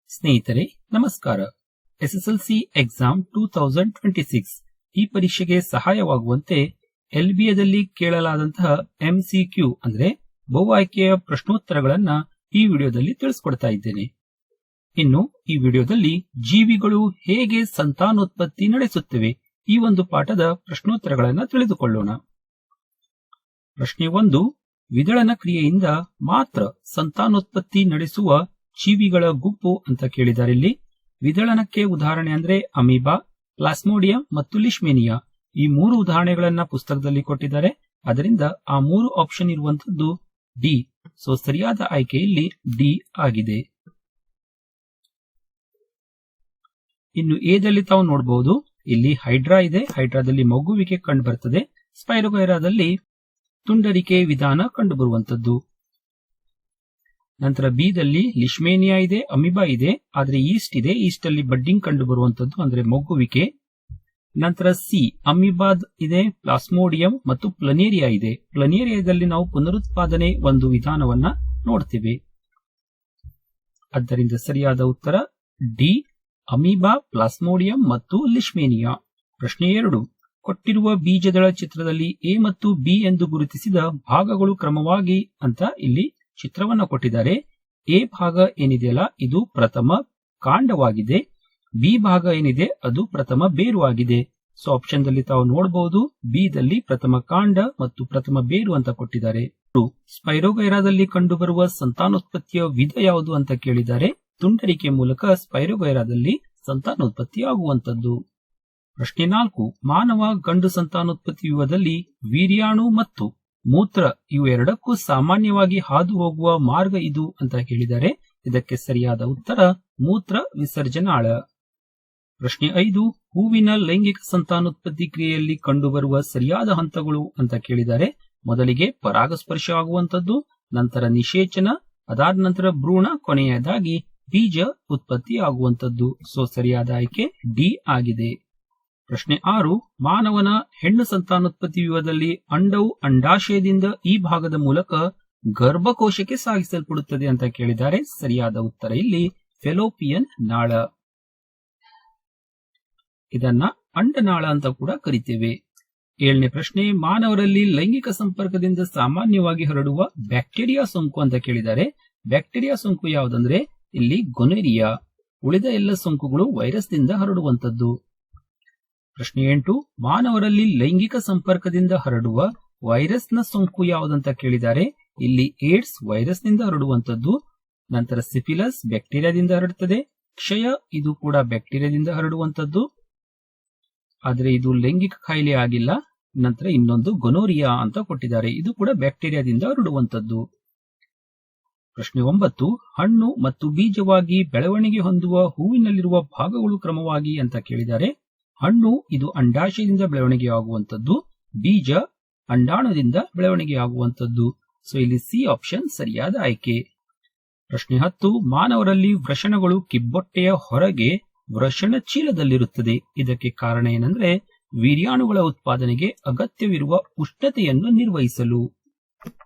ಸ್ನೇಹಿತರೆ ನಮಸ್ಕಾರ. SSLC exam 2026 ಈ ಪರೀಕ್ಷೆಗೆ ಸಹಾಯವಾಗುವಂತೆ ಎಲ್ಬಿಎದಲ್ಲಿ ಕೇಳಲಾದಂತಹ ಎಂಸಿಕ್ಯೂ ಅಂದ್ರೆ ಬಹು ಆಯ್ಕೆಯ ಪ್ರಶ್ನೋತ್ತರಗಳನ್ನ ಈ ವಿಡಿಯೋದಲ್ಲಿ ತಿಳಿಸ್ಕೊಡ್ತಾ ಇದ್ದೇನೆ. ಇನ್ನು ಈ ವಿಡಿಯೋದಲ್ಲಿ ಜೀವಿಗಳು ಹೇಗೆ ಸಂತಾನೋತ್ಪತ್ತಿ ನಡೆಸುತ್ತವೆ ಈ ಒಂದು ಪಾಠದ ಪ್ರಶ್ನೋತ್ತರಗಳನ್ನ ತಿಳಿದುಕೊಳ್ಳೋಣ. ಪ್ರಶ್ನೆ 1, ವಿದಳನ ಕ್ರಿಯೆಯಿಂದ ಮಾತ್ರ ಸಂತಾನೋತ್ಪತ್ತಿ ನಡೆಸುವ ಜೀವಿಗಳ ಗುಂಪು ಅಂತ ಕೇಳಿದ್ದಾರೆ. ಇಲ್ಲಿ ವಿದಳನಕ್ಕೆ ಉದಾಹರಣೆ ಅಂದ್ರೆ ಅಮೀಬಾ, ಪ್ಲಾಸ್ಮೋಡಿಯಂ ಮತ್ತು ಲಿಶ್ಮೇನಿಯಾ. ಈ 3 ಉದಾಹರಣೆಗಳನ್ನ ಪುಸ್ತಕದಲ್ಲಿ ಕೊಟ್ಟಿದ್ದಾರೆ. ಅದರಿಂದ ಆ 3 ಆಪ್ಷನ್ ಇರುವಂತದ್ದು ಡಿ. ಸೊ ಸರಿಯಾದ ಆಯ್ಕೆ ಇಲ್ಲಿ ಡಿ ಆಗಿದೆ. ಇನ್ನು ಎದಲ್ಲಿ ತಾವು ನೋಡಬಹುದು, ಇಲ್ಲಿ ಹೈಡ್ರಾ ಇದೆ. ಹೈಡ್ರಾದಲ್ಲಿ ಮಗುವಿಕೆ ಕಂಡು ಬರ್ತದೆ. ಸ್ಪೈರೋಗೈರಾದಲ್ಲಿ ತುಂಡರಿಕೆ ವಿಧಾನ ಕಂಡು ಬರುವಂತದ್ದು. ನಂತರ ಬಿ ದಲ್ಲಿ ಲಿಶ್ಮೇನಿಯಾ ಇದೆ, ಅಮಿಬಾ ಇದೆ, ಆದ್ರೆ ಈಸ್ಟ್ ಇದೆ. ಈಸ್ಟ್ ಅಲ್ಲಿ ಬಡ್ಡಿಂಗ್ ಕಂಡು ಬರುವಂತದ್ದು ಅಂದ್ರೆ ಮಗುವಿಕೆ. ನಂತರ ಸಿ ಅಮಿಬಾದ್ ಇದೆ, ಪ್ಲಾಸ್ಮೋಡಿಯಂ ಮತ್ತು ಪ್ಲನೇರಿಯಾ ಇದೆ. ಪ್ಲನೇರಿಯಾದಲ್ಲಿ ನಾವು ಪುನರುತ್ಪಾದನೆ ಒಂದು ವಿಧಾನವನ್ನ ನೋಡ್ತೀವಿ. ಆದ್ದರಿಂದ ಸರಿಯಾದ ಉತ್ತರ ಡಿ, ಅಮೀಬಾ, ಪ್ಲಾಸ್ಮೋಡಿಯಂ ಮತ್ತು ಲಿಶ್ಮೇನಿಯಾ. ಪ್ರಶ್ನೆ 2, ಕೊಟ್ಟಿರುವ ಬೀಜದಳ ಚಿತ್ರದಲ್ಲಿ ಎ ಮತ್ತು ಬಿ ಎಂದು ಗುರುತಿಸಿದ ಭಾಗಗಳು ಕ್ರಮವಾಗಿ ಅಂತ ಇಲ್ಲಿ ಚಿತ್ರವನ್ನ ಕೊಟ್ಟಿದ್ದಾರೆ. ಎ ಭಾಗ ಏನಿದೆಯಲ್ಲ ಇದು ಪ್ರಥಮ ಕಾಂಡವಾಗಿದೆ. ಬಿ ಭಾಗ ಏನಿದೆ ಅದು ಪ್ರಥಮ ಬೇರು ಆಗಿದೆ. ಸೊ ಆಪ್ಷನ್ ದಲ್ಲಿ ತಾವು ನೋಡಬಹುದು, ಬಿ ದಲ್ಲಿ ಪ್ರಥಮ ಕಾಂಡ ಮತ್ತು ಪ್ರಥಮ ಬೇರು ಅಂತ ಕೊಟ್ಟಿದ್ದಾರೆ. ಸ್ಪೈರೋಗೈರಾದಲ್ಲಿ ಕಂಡುಬರುವ ಸಂತಾನೋತ್ಪತ್ತಿಯ ವಿಧ ಯಾವುದು ಅಂತ ಕೇಳಿದ್ದಾರೆ. ತುಂಡರಿಕೆ ಮೂಲಕ ಸ್ಪೈರೋಗೈರಾದಲ್ಲಿ ಸಂತಾನೋತ್ಪತ್ತಿ ಆಗುವಂತದ್ದು. ಪ್ರಶ್ನೆ 4, ಮಾನವ ಗಂಡು ಸಂತಾನೋತ್ಪತ್ತಿ ವಿಧದಲ್ಲಿ ವೀರ್ಯಾಣು ಮತ್ತು ಮೂತ್ರ ಇವೆರಡಕ್ಕೂ ಸಾಮಾನ್ಯವಾಗಿ ಹಾದು ಹೋಗುವ ಮಾರ್ಗ ಇದು ಅಂತ ಕೇಳಿದ್ದಾರೆ. ಇದಕ್ಕೆ ಸರಿಯಾದ ಉತ್ತರ ಮೂತ್ರ ವಿಸರ್ಜನಾಳ. ಪ್ರಶ್ನೆ 5, ಹೂವಿನ ಲೈಂಗಿಕ ಸಂತಾನೋತ್ಪತ್ತಿ ಕ್ರಿಯೆಯಲ್ಲಿ ಕಂಡುಬರುವ ಸರಿಯಾದ ಹಂತಗಳು ಅಂತ ಕೇಳಿದ್ದಾರೆ. ಮೊದಲಿಗೆ ಪರಾಗಸ್ಪರ್ಶ ಆಗುವಂತದ್ದು, ನಂತರ ನಿಷೇಚನ, ಅದಾದ ನಂತರ ಭ್ರೂಣ, ಕೊನೆಯದಾಗಿ ಬೀಜ ಉತ್ಪತ್ತಿ ಆಗುವಂತದ್ದು. ಸೊ ಸರಿಯಾದ ಆಯ್ಕೆ ಡಿ ಆಗಿದೆ. ಪ್ರಶ್ನೆ 6, ಮಾನವನ ಹೆಣ್ಣು ಸಂತಾನೋತ್ಪತ್ತಿ ವಿಧದಲ್ಲಿ ಅಂಡವು ಅಂಡಾಶಯದಿಂದ ಈ ಭಾಗದ ಮೂಲಕ ಗರ್ಭಕೋಶಕ್ಕೆ ಸಾಗಿಸಲ್ಪಡುತ್ತದೆ ಅಂತ ಕೇಳಿದ್ದಾರೆ. ಸರಿಯಾದ ಉತ್ತರ ಇಲ್ಲಿ ಫೆಲೋಪಿಯನ್ ನಾಳ. ಇದನ್ನ ಅಂಡನಾಳ ಅಂತ ಕೂಡ ಕರಿತೇವೆ. 7ನೇ ಪ್ರಶ್ನೆ, ಮಾನವರಲ್ಲಿ ಲೈಂಗಿಕ ಸಂಪರ್ಕದಿಂದ ಸಾಮಾನ್ಯವಾಗಿ ಹರಡುವ ಬ್ಯಾಕ್ಟೀರಿಯಾ ಸೋಂಕು ಅಂತ ಕೇಳಿದ್ದಾರೆ. ಬ್ಯಾಕ್ಟೀರಿಯಾ ಸೋಂಕು ಯಾವುದಂದ್ರೆ ಇಲ್ಲಿ ಗೊನೆರಿಯಾ. ಉಳಿದ ಎಲ್ಲ ಸೋಂಕುಗಳು ವೈರಸ್ನಿಂದ ಹರಡುವಂತದ್ದು. ಪ್ರಶ್ನೆ 8, ಮಾನವರಲ್ಲಿ ಲೈಂಗಿಕ ಸಂಪರ್ಕದಿಂದ ಹರಡುವ ವೈರಸ್ನ ಸೋಂಕು ಯಾವುದಂತ ಕೇಳಿದ್ದಾರೆ. ಇಲ್ಲಿ ಏಡ್ಸ್ ವೈರಸ್ನಿಂದ ಹರಡುವಂತದ್ದು. ನಂತರ ಸಿಫಿಲಸ್ ಬ್ಯಾಕ್ಟೀರಿಯಾದಿಂದ ಹರಡುತ್ತದೆ. ಕ್ಷಯ ಇದು ಕೂಡ ಬ್ಯಾಕ್ಟೀರಿಯಾದಿಂದ ಹರಡುವಂತದ್ದು, ಆದ್ರೆ ಇದು ಲೈಂಗಿಕ ಕಾಯಿಲೆ ಆಗಿಲ್ಲ. ನಂತರ ಇನ್ನೊಂದು ಗೊನೋರಿಯಾ ಅಂತ ಕೊಟ್ಟಿದ್ದಾರೆ. ಇದು ಕೂಡ ಬ್ಯಾಕ್ಟೀರಿಯಾದಿಂದ ಹರಡುವಂತದ್ದು. ಪ್ರಶ್ನೆ 9, ಹಣ್ಣು ಮತ್ತು ಬೀಜವಾಗಿ ಬೆಳವಣಿಗೆ ಹೊಂದುವ ಹೂವಿನಲ್ಲಿರುವ ಭಾಗಗಳು ಕ್ರಮವಾಗಿ ಅಂತ ಕೇಳಿದ್ದಾರೆ. ಹಣ್ಣು ಇದು ಅಂಡಾಶಯದಿಂದ ಬೆಳವಣಿಗೆ ಆಗುವಂತದ್ದು, ಬೀಜ ಅಂಡಾಣುದಿಂದ ಬೆಳವಣಿಗೆ ಆಗುವಂತದ್ದು. ಸೊ ಇಲ್ಲಿ ಸಿ ಆಪ್ಷನ್ ಸರಿಯಾದ ಆಯ್ಕೆ. ಪ್ರಶ್ನೆ 10, ಮಾನವರಲ್ಲಿ ವೃಷಣಗಳು ಕಿಬ್ಬೊಟ್ಟೆಯ ಹೊರಗೆ ವೃಷಣ ಚೀಲದಲ್ಲಿರುತ್ತದೆ. ಇದಕ್ಕೆ ಕಾರಣ ಏನಂದ್ರೆ ವೀರ್ಯಾಣುಗಳ ಉತ್ಪಾದನೆಗೆ ಅಗತ್ಯವಿರುವ ಉಷ್ಣತೆಯನ್ನು ನಿರ್ವಹಿಸಲು.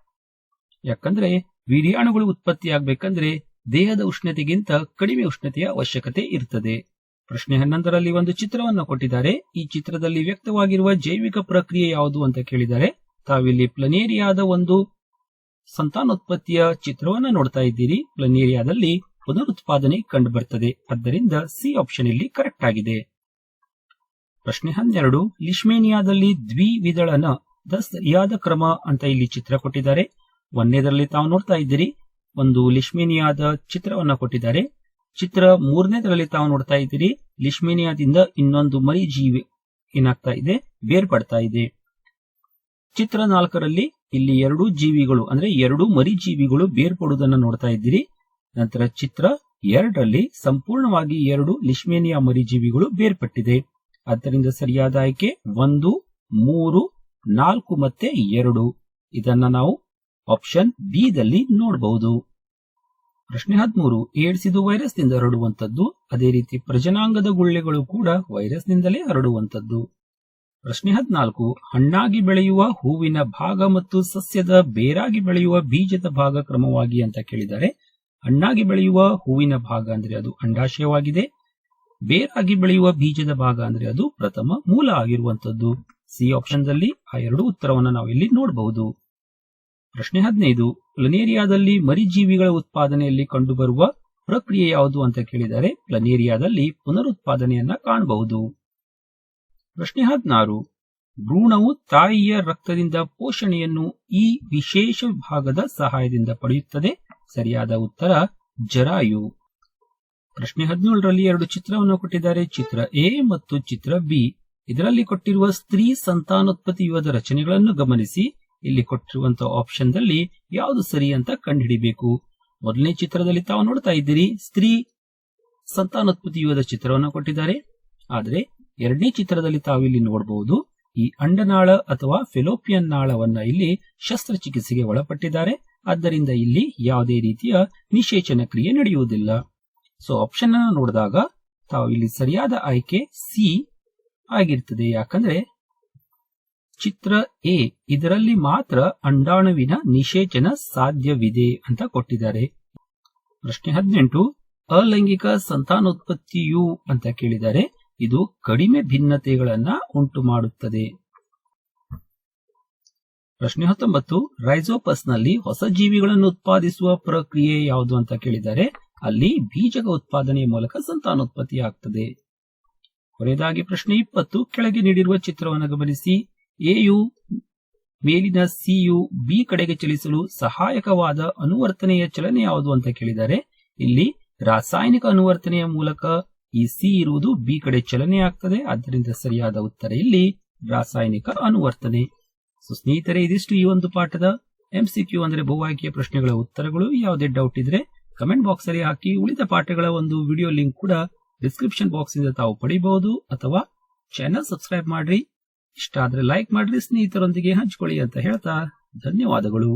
ಯಾಕಂದ್ರೆ ವೀರ್ಯಾಣುಗಳು ಉತ್ಪತ್ತಿಯಾಗಬೇಕಂದ್ರೆ ದೇಹದ ಉಷ್ಣತೆಗಿಂತ ಕಡಿಮೆ ಉಷ್ಣತೆಯ ಅವಶ್ಯಕತೆ ಇರ್ತದೆ. ಪ್ರಶ್ನೆ 11ರಲ್ಲಿ ಒಂದು ಚಿತ್ರವನ್ನು ಕೊಟ್ಟಿದ್ದಾರೆ. ಈ ಚಿತ್ರದಲ್ಲಿ ವ್ಯಕ್ತವಾಗಿರುವ ಜೈವಿಕ ಪ್ರಕ್ರಿಯೆ ಯಾವುದು ಅಂತ ಕೇಳಿದ್ದಾರೆ. ತಾವಿಲ್ಲಿ ಪ್ಲನೇರಿಯಾದ ಒಂದು ಸಂತಾನೋತ್ಪತ್ತಿಯ ಚಿತ್ರವನ್ನು ನೋಡ್ತಾ ಇದ್ದೀರಿ. ಪ್ಲನೇರಿಯಾದಲ್ಲಿ ಪುನರುತ್ಪಾದನೆ ಕಂಡು ಬರ್ತದೆ. ಆದ್ದರಿಂದ ಸಿ ಆಪ್ಷನ್ ಇಲ್ಲಿ ಕರೆಕ್ಟ್ ಆಗಿದೆ. ಪ್ರಶ್ನೆ 12, ಲಿಶ್ಮೇನಿಯಾದಲ್ಲಿ ದ್ವಿವಿದಳನದ ಸರಿಯಾದ ಕ್ರಮ ಅಂತ ಇಲ್ಲಿ ಚಿತ್ರ ಕೊಟ್ಟಿದ್ದಾರೆ. 1ನೇದರಲ್ಲಿ ತಾವು ನೋಡ್ತಾ ಇದ್ದೀರಿ, ಒಂದು ಲಿಶ್ಮೇನಿಯಾದ ಚಿತ್ರವನ್ನ ಕೊಟ್ಟಿದ್ದಾರೆ. ಚಿತ್ರ 3ನೇದರಲ್ಲಿ ತಾವು ನೋಡ್ತಾ ಇದ್ದೀರಿ, ಲಿಶ್ಮೇನಿಯಾದಿಂದ ಇನ್ನೊಂದು ಮರಿ ಜೀವಿ ಏನಾಗ್ತಾ ಇದೆ, ಬೇರ್ಪಡ್ತಾ ಇದೆ. ಚಿತ್ರ 4ರಲ್ಲಿ ಇಲ್ಲಿ 2 ಜೀವಿಗಳು ಅಂದ್ರೆ 2 ಮರಿ ಜೀವಿಗಳು ಬೇರ್ಪಡುವುದನ್ನು ನೋಡ್ತಾ ಇದ್ದೀರಿ. ನಂತರ ಚಿತ್ರ 2ರಲ್ಲಿ ಸಂಪೂರ್ಣವಾಗಿ 2 ಲಿಶ್ಮೇನಿಯಾ ಮರಿ ಜೀವಿಗಳು ಬೇರ್ಪಟ್ಟಿದೆ. ಆದ್ದರಿಂದ ಸರಿಯಾದ ಆಯ್ಕೆ 1, 3, 4 ಮತ್ತೆ 2. ಇದನ್ನ ನಾವು ಆಪ್ಷನ್ ಬಿ ದಲ್ಲಿ ನೋಡಬಹುದು. ಪ್ರಶ್ನೆ 13, ಏಡ್ಸ್ ಇದು ವೈರಸ್ನಿಂದ ಹರಡುವಂತದ್ದು. ಅದೇ ರೀತಿ ಪ್ರಜನಾಂಗದ ಗುಳ್ಳೆಗಳು ಕೂಡ ವೈರಸ್ನಿಂದಲೇ ಹರಡುವಂತದ್ದು. ಪ್ರಶ್ನೆ 14, ಹಣ್ಣಾಗಿ ಬೆಳೆಯುವ ಹೂವಿನ ಭಾಗ ಮತ್ತು ಸಸ್ಯದ ಬೇರಾಗಿ ಬೆಳೆಯುವ ಬೀಜದ ಭಾಗ ಕ್ರಮವಾಗಿ ಅಂತ ಕೇಳಿದ್ದಾರೆ. ಹಣ್ಣಾಗಿ ಬೆಳೆಯುವ ಹೂವಿನ ಭಾಗ ಅಂದ್ರೆ ಅದು ಅಂಡಾಶಯವಾಗಿದೆ. ಬೇರಾಗಿ ಬೆಳೆಯುವ ಬೀಜದ ಭಾಗ ಅಂದ್ರೆ ಅದು ಪ್ರಥಮ ಮೂಲ ಆಗಿರುವಂತದ್ದು. ಸಿ ಆಪ್ಷನ್ ದಲ್ಲಿ ಆ ಎರಡು ಉತ್ತರವನ್ನು ನಾವು ಇಲ್ಲಿ ನೋಡಬಹುದು. ಪ್ರಶ್ನೆ 15. ಪ್ಲನೇರಿಯಾದಲ್ಲಿ ಮರಿಜೀವಿಗಳ ಉತ್ಪಾದನೆಯಲ್ಲಿ ಕಂಡುಬರುವ ಪ್ರಕ್ರಿಯೆ ಯಾವುದು ಅಂತ ಕೇಳಿದರೆ ಪ್ಲನೇರಿಯಾದಲ್ಲಿ ಪುನರುತ್ಪಾದನೆಯನ್ನ ಕಾಣಬಹುದು. ಪ್ರಶ್ನೆ 16. ಭ್ರೂಣವು ತಾಯಿಯ ರಕ್ತದಿಂದ ಪೋಷಣೆಯನ್ನು ಈ ವಿಶೇಷ ಭಾಗದ ಸಹಾಯದಿಂದ ಪಡೆಯುತ್ತದೆ. ಸರಿಯಾದ ಉತ್ತರ ಜರಾಯು. ಪ್ರಶ್ನೆ 17ರಲ್ಲಿ ಎರಡು ಚಿತ್ರವನ್ನು ಕೊಟ್ಟಿದ್ದಾರೆ, ಚಿತ್ರ ಎ ಮತ್ತು ಚಿತ್ರ ಬಿ. ಇದರಲ್ಲಿ ಕೊಟ್ಟಿರುವ ಸ್ತ್ರೀ ಸಂತಾನೋತ್ಪತ್ತಿ ಯುಗದ ರಚನೆಗಳನ್ನು ಗಮನಿಸಿ. ಇಲ್ಲಿ ಕೊಟ್ಟಿರುವಂತಹ ಆಪ್ಷನ್ ದಲ್ಲಿ ಯಾವುದು ಸರಿ ಅಂತ ಕಂಡುಹಿಡಿಬೇಕು. ಮೊದಲನೇ ಚಿತ್ರದಲ್ಲಿ ತಾವು ನೋಡ್ತಾ ಇದ್ದೀರಿ, ಸ್ತ್ರೀ ಸಂತಾನೋತ್ಪತ್ತಿ ಯುಗದ ಚಿತ್ರವನ್ನು ಕೊಟ್ಟಿದ್ದಾರೆ. ಆದರೆ ಎರಡನೇ ಚಿತ್ರದಲ್ಲಿ ತಾವು ಇಲ್ಲಿ ನೋಡಬಹುದು, ಈ ಅಂಡನಾಳ ಅಥವಾ ಫೆಲೋಪಿಯನ್ ನಾಳವನ್ನ ಇಲ್ಲಿ ಶಸ್ತ್ರಚಿಕಿತ್ಸೆಗೆ ಒಳಪಟ್ಟಿದ್ದಾರೆ. ಆದ್ದರಿಂದ ಇಲ್ಲಿ ಯಾವುದೇ ರೀತಿಯ ನಿಷೇಚನ ಕ್ರಿಯೆ ನಡೆಯುವುದಿಲ್ಲ. ಸೊ ಆಪ್ಷನ್ ಅನ್ನು ನೋಡಿದಾಗ ತಾವು ಇಲ್ಲಿ ಸರಿಯಾದ ಆಯ್ಕೆ ಸಿ ಆಗಿರ್ತದೆ. ಯಾಕಂದ್ರೆ ಚಿತ್ರ ಎ ಇದರಲ್ಲಿ ಮಾತ್ರ ಅಂಡಾಣುವಿನ ನಿಷೇಚನ ಸಾಧ್ಯವಿದೆ ಅಂತ ಕೊಟ್ಟಿದ್ದಾರೆ. ಪ್ರಶ್ನೆ 18. ಅಲೈಂಗಿಕ ಸಂತಾನೋತ್ಪತ್ತಿಯು ಅಂತ ಕೇಳಿದರೆ ಇದು ಕಡಿಮೆ ಭಿನ್ನತೆಗಳನ್ನ ಉಂಟು ಮಾಡುತ್ತದೆ. ಪ್ರಶ್ನೆ 19. ರೈಜೋಪಸ್ ನಲ್ಲಿ ಹೊಸ ಜೀವಿಗಳನ್ನು ಉತ್ಪಾದಿಸುವ ಪ್ರಕ್ರಿಯೆ ಯಾವುದು ಅಂತ ಕೇಳಿದರೆ ಅಲ್ಲಿ ಬೀಜಕ ಉತ್ಪಾದನೆಯ ಮೂಲಕ ಸಂತಾನೋತ್ಪತ್ತಿ ಆಗ್ತದೆ. ಕೊನೆಯದಾಗಿ ಪ್ರಶ್ನೆ 20. ಕೆಳಗೆ ನೀಡಿರುವ ಚಿತ್ರವನ್ನು ಗಮನಿಸಿ. ಎಯು ಮೇಲಿನ ಸಿಯು ಬಿ ಕಡೆಗೆ ಚಲಿಸಲು ಸಹಾಯಕವಾದ ಅನುವರ್ತನೆಯ ಚಲನೆ ಯಾವುದು ಅಂತ ಕೇಳಿದರೆ ಇಲ್ಲಿ ರಾಸಾಯನಿಕ ಅನುವರ್ತನೆಯ ಮೂಲಕ ಈ ಸಿ ಇರುವುದು ಬಿ ಕಡೆ ಚಲನೆ ಆಗ್ತದೆ. ಆದ್ದರಿಂದ ಸರಿಯಾದ ಉತ್ತರ ಇಲ್ಲಿ ರಾಸಾಯನಿಕ ಅನುವರ್ತನೆ. ಸೊ ಸ್ನೇಹಿತರೆ, ಇದಿಷ್ಟು ಈ ಒಂದು ಪಾಠದ MCQ ಅಂದ್ರೆ ಬಹು ಆಯ್ಕೆಯ ಪ್ರಶ್ನೆಗಳ ಉತ್ತರಗಳು. ಯಾವುದೇ ಡೌಟ್ ಇದ್ರೆ ಕಮೆಂಟ್ ಬಾಕ್ಸ್ ಅಲ್ಲಿ ಹಾಕಿ. ಉಳಿದ ಪಾಠಗಳ ಒಂದು ವಿಡಿಯೋ ಲಿಂಕ್ ಕೂಡ ಡಿಸ್ಕ್ರಿಪ್ಷನ್ ಬಾಕ್ಸ್ ಇಂದ ತಾವು ಪಡೆಯಬಹುದು. ಅಥವಾ ಚಾನೆಲ್ ಸಬ್ಸ್ಕ್ರೈಬ್ ಮಾಡ್ರಿ. ಇಷ್ಟ ಆದ್ರೆ ಲೈಕ್ ಮಾಡ್ರಿ, ಸ್ನೇಹಿತರೊಂದಿಗೆ ಹಂಚಿಕೊಳ್ಳಿ ಅಂತ ಹೇಳ್ತಾ ಧನ್ಯವಾದಗಳು.